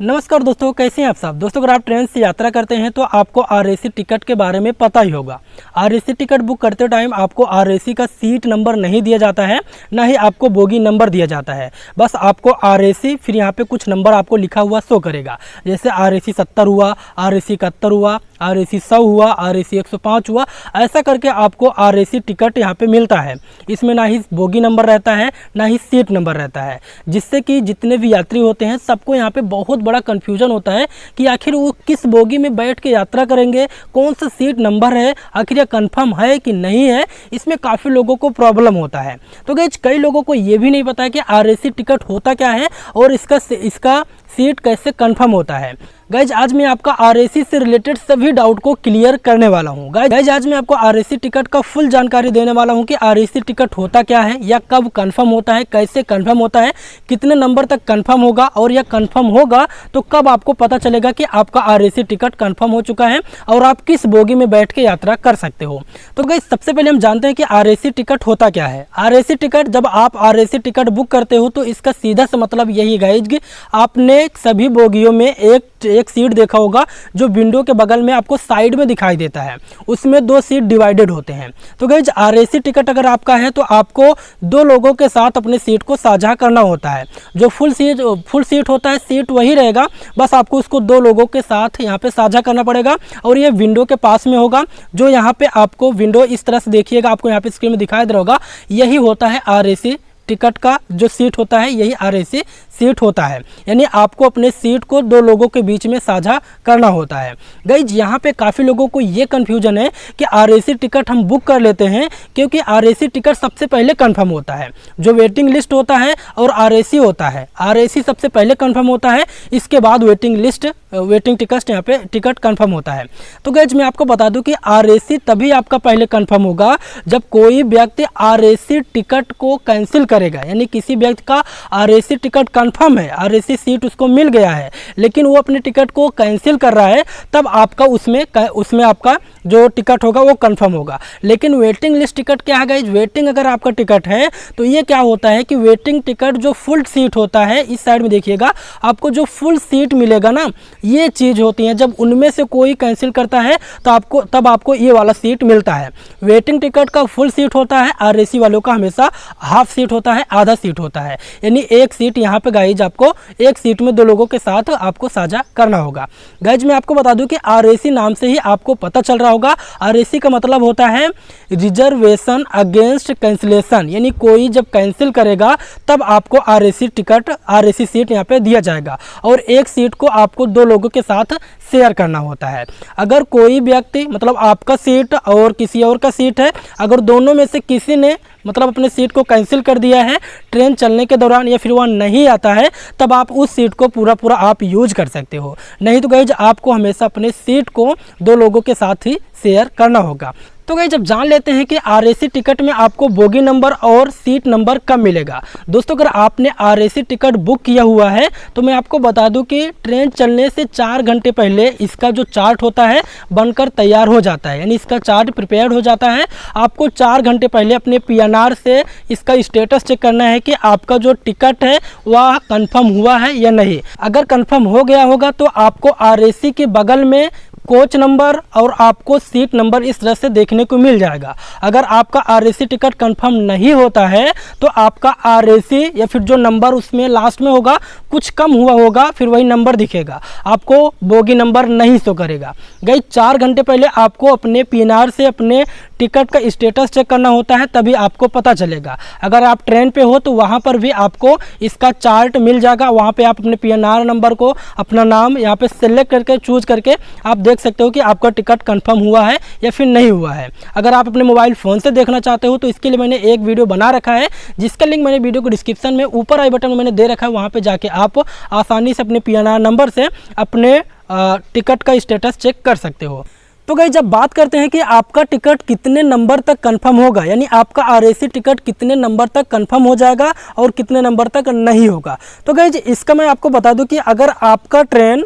नमस्कार दोस्तों, कैसे हैं आप सब। दोस्तों अगर आप ट्रेन से यात्रा करते हैं तो आपको आरएसी टिकट के बारे में पता ही होगा। आरएसी टिकट बुक करते टाइम आपको आरएसी का सीट नंबर नहीं दिया जाता है, ना ही आपको बोगी नंबर दिया जाता है। बस आपको आरएसी फिर यहाँ पे कुछ नंबर आपको लिखा हुआ शो करेगा, जैसे आरएसी 70 हुआ, आरएसी 71 हुआ, आरएसी 100 हुआ, आरएसी 105 हुआ। ऐसा करके आपको आरएसी टिकट यहाँ पे मिलता है। इसमें ना ही बोगी नंबर रहता है, ना ही सीट नंबर रहता है, जिससे कि जितने भी यात्री होते हैं सबको यहाँ पे बहुत बड़ा कन्फ्यूजन होता है कि आखिर वो किस बोगी में बैठ के यात्रा करेंगे, कौन सा सीट नंबर है, आखिर यह कंफर्म है कि नहीं है। इसमें काफ़ी लोगों को प्रॉब्लम होता है। तो गाइस कई लोगों को ये भी नहीं पता है कि आरएसी टिकट होता क्या है और इसका सीट कैसे कंफर्म होता है। गाइज आज मैं आपका आरएसी से रिलेटेड सभी डाउट को क्लियर करने वाला हूँ। गाइज आज मैं आपको आरएसी टिकट का फुल जानकारी देने वाला हूँ कि आरएसी टिकट होता क्या है, या कब कंफर्म होता है, कैसे कंफर्म होता है, कितने नंबर तक कंफर्म होगा, और यह कंफर्म होगा तो कब आपको पता चलेगा कि आपका आरएसी टिकट कंफर्म हो चुका है और आप किस बोगी में बैठ के यात्रा कर सकते हो। तो गाइज सबसे पहले हम जानते हैं कि आरएसी टिकट होता क्या है। आरएसी टिकट, जब आप आरएसी टिकट बुक करते हो तो इसका सीधा सा मतलब यही गाइज कि आपने सभी बोगियों में एक सीट देखा होगा जो विंडो के बगल में आपको साइड में दिखाई देता है, उसमें दो सीट डिवाइडेड होते हैं। तो गाइज आरएसी टिकट अगर आपका है तो आपको दो लोगों के साथ अपने सीट को साझा करना होता है। जो फुल सीट होता है, सीट वही रहेगा, बस आपको उसको दो लोगों के साथ यहाँ पे साझा करना पड़ेगा। और ये विंडो के पास में होगा, जो यहाँ पे आपको विंडो इस तरह से देखिएगा, आपको यहाँ पे स्क्रीन में दिखाई दे रहा होगा, यही होता है आरएसी टिकट का जो सीट होता है, यही आरएसी सीट होता है। यानी आपको अपने सीट को दो लोगों के बीच में साझा करना होता है। गाइज यहाँ पे काफ़ी लोगों को ये कन्फ्यूजन है कि आरएसी टिकट हम बुक कर लेते हैं, क्योंकि आरएसी टिकट सबसे पहले कंफर्म होता है। जो वेटिंग लिस्ट होता है और आरएसी होता है, आरएसी सबसे पहले कंफर्म होता है, इसके बाद वेटिंग टिकट यहाँ पे टिकट कंफर्म होता है। तो गाइज मैं आपको बता दूं कि आरएसी तभी आपका पहले कंफर्म होगा जब कोई व्यक्ति आरएसी टिकट को कैंसिल करेगा। यानी किसी व्यक्ति का आरएसी टिकट कंफर्म है, आरएसी सीट उसको मिल गया है, लेकिन वो अपने टिकट को कैंसिल कर रहा है, तब आपका उसमें आपका जो टिकट होगा वो कंफर्म होगा। लेकिन वेटिंग लिस्ट टिकट क्या है गाइज, वेटिंग अगर आपका टिकट है तो ये क्या होता है कि वेटिंग टिकट जो फुल सीट होता है, इस साइड में देखिएगा, आपको जो फुल सीट मिलेगा ना, ये चीज़ होती है। जब उनमें से कोई कैंसिल करता है तो तब आपको ये वाला सीट मिलता है। वेटिंग टिकट का फुल सीट होता है, आरएसी वालों का हमेशा हाफ सीट होता है, आधा सीट होता है। यानी एक सीट यहाँ पे गाइज आपको एक सीट में दो लोगों के साथ आपको साझा करना होगा। गाइज मैं आपको बता दूं कि आरएसी नाम से ही आपको पता चल रहा होगा, आरएसी का मतलब होता है रिजर्वेशन अगेंस्ट कैंसिलेशन। यानी कोई जब कैंसिल करेगा तब आपको आरएसी सीट यहाँ पे दिया जाएगा, और एक सीट को आपको दो लोगों के साथ शेयर करना होता है। अगर कोई व्यक्ति, मतलब आपका सीट और किसी और का सीट है, अगर दोनों में से किसी ने मतलब अपने सीट को कैंसिल कर दिया है ट्रेन चलने के दौरान, या फिर वह नहीं आता है, तब आप उस सीट को पूरा आप यूज कर सकते हो। नहीं तो गाइज आपको हमेशा अपने सीट को दो लोगों के साथ ही शेयर करना होगा। तो गाइस जब जान लेते हैं कि आरएसी टिकट में आपको बोगी नंबर और सीट नंबर कब मिलेगा। दोस्तों अगर आपने आरएसी टिकट बुक किया हुआ है तो मैं आपको बता दूं कि ट्रेन चलने से 4 घंटे पहले इसका जो चार्ट होता है बनकर तैयार हो जाता है। यानी इसका चार्ट प्रिपेयर्ड हो जाता है। आपको 4 घंटे पहले अपने पीएनआर से इसका स्टेटस चेक करना है कि आपका जो टिकट है वह कन्फर्म हुआ है या नहीं। अगर कन्फर्म हो गया होगा तो आपको आरएसी के बगल में कोच नंबर और आपको सीट नंबर इस तरह से देखने को मिल जाएगा। अगर आपका आरएसी टिकट कंफर्म नहीं होता है तो आपका आरएसी या फिर जो नंबर उसमें लास्ट में होगा कुछ कम हुआ होगा, फिर वही नंबर दिखेगा, आपको बोगी नंबर नहीं शो करेगा। गाइस 4 घंटे पहले आपको अपने पीएनआर से अपने टिकट का स्टेटस चेक करना होता है, तभी आपको पता चलेगा। अगर आप ट्रेन पे हो तो वहाँ पर भी आपको इसका चार्ट मिल जाएगा। वहाँ पे आप अपने पीएनआर नंबर को, अपना नाम यहाँ पे सेलेक्ट करके चूज करके आप देख सकते हो कि आपका टिकट कंफर्म हुआ है या फिर नहीं हुआ है। अगर आप अपने मोबाइल फ़ोन से देखना चाहते हो तो इसके लिए मैंने एक वीडियो बना रखा है, जिसका लिंक मैंने वीडियो को डिस्क्रिप्शन में ऊपर आई बटन में मैंने दे रखा है। वहाँ पर जाके आप आसानी से अपने पीएनआर नंबर से अपने टिकट का स्टेटस चेक कर सकते हो। तो गाइस जब बात करते हैं कि आपका टिकट कितने नंबर तक कंफर्म होगा, यानी आपका आरएसी टिकट कितने नंबर तक कंफर्म हो जाएगा और कितने नंबर तक नहीं होगा, तो गाइस इसका मैं आपको बता दूं कि अगर आपका ट्रेन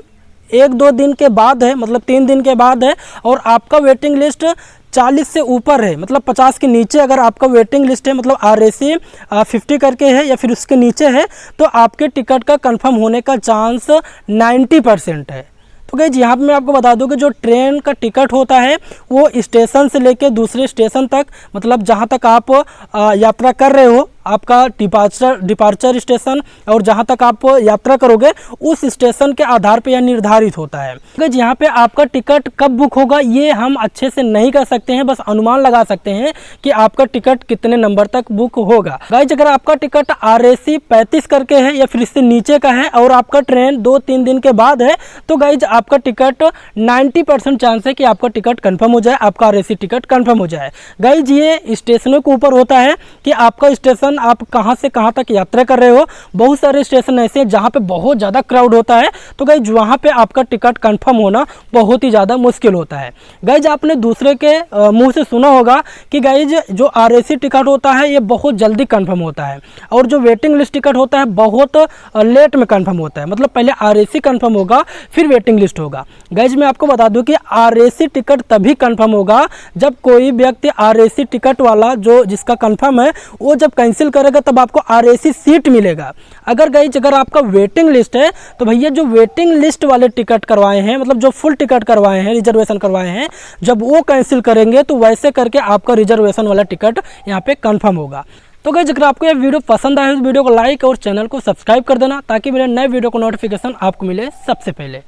1-2 दिन के बाद है, मतलब 3 दिन के बाद है, और आपका वेटिंग लिस्ट 40 से ऊपर है, मतलब 50 के नीचे अगर आपका वेटिंग लिस्ट है, मतलब RAC 50 करके है या फिर उसके नीचे है, तो आपके टिकट का कंफर्म होने का चांस 90% है। तो गाइस यहाँ पे मैं आपको बता दूं कि जो ट्रेन का टिकट होता है वो स्टेशन से लेके दूसरे स्टेशन तक, मतलब जहाँ तक आप यात्रा कर रहे हो, आपका डिपार्चर स्टेशन और जहाँ तक आप यात्रा करोगे उस स्टेशन के आधार पे यह निर्धारित होता है। गाइस यहाँ पे आपका टिकट कब बुक होगा ये हम अच्छे से नहीं कर सकते हैं, बस अनुमान लगा सकते हैं कि आपका टिकट कितने नंबर तक बुक होगा। गाइस अगर आपका टिकट RAC 35 करके है या फिर इससे नीचे का है और आपका ट्रेन 2-3 दिन के बाद है, तो गाइस आपका टिकट 90% चांस है कि आपका टिकट कंफर्म हो जाए, आपका RAC टिकट कंफर्म हो जाए। गाइस ये स्टेशनों के ऊपर होता है कि आपका स्टेशन आप कहां से कहां तक यात्रा कर रहे हो। बहुत सारे स्टेशन ऐसे हैं जहां पे बहुत ज़्यादा क्राउड होता है, तो गाइज वहां पे आपका टिकट कंफर्म होना बहुत ही ज़्यादा मुश्किल होता है। गाइज आपने दूसरे के मुंह से सुना होगा कि गाइज जो RAC टिकट होता है ये बहुत जल्दी कंफर्म होता है और जो वेटिंग लिस्ट टिकट होता है बहुत लेट में कंफर्म होता है, मतलब पहले RAC कंफर्म होगा फिर वेटिंग लिस्ट होगा। गाइज मैं आपको बता दूं कि RAC टिकट तभी कंफर्म होगा जब कोई व्यक्ति RAC टिकट वाला जो जिसका कंफर्म है वो जब कैंसिल करेगा तब आपको RAC सीट मिलेगा। अगर आपका वेटिंग लिस्ट है तो भैया जो वेटिंग लिस्ट वाले टिकट करवाए हैं, मतलब जो फुल टिकट करवाए हैं, रिजर्वेशन करवाए हैं, जब वो कैंसिल करेंगे तो वैसे करके आपका रिजर्वेशन वाला टिकट यहाँ पे कंफर्म होगा। तो गाइस अगर आपको ये वीडियो पसंद आए तो वीडियो को लाइक और चैनल को सब्सक्राइब कर देना ताकि मेरे नए वीडियो को नोटिफिकेशन आपको मिले सबसे पहले।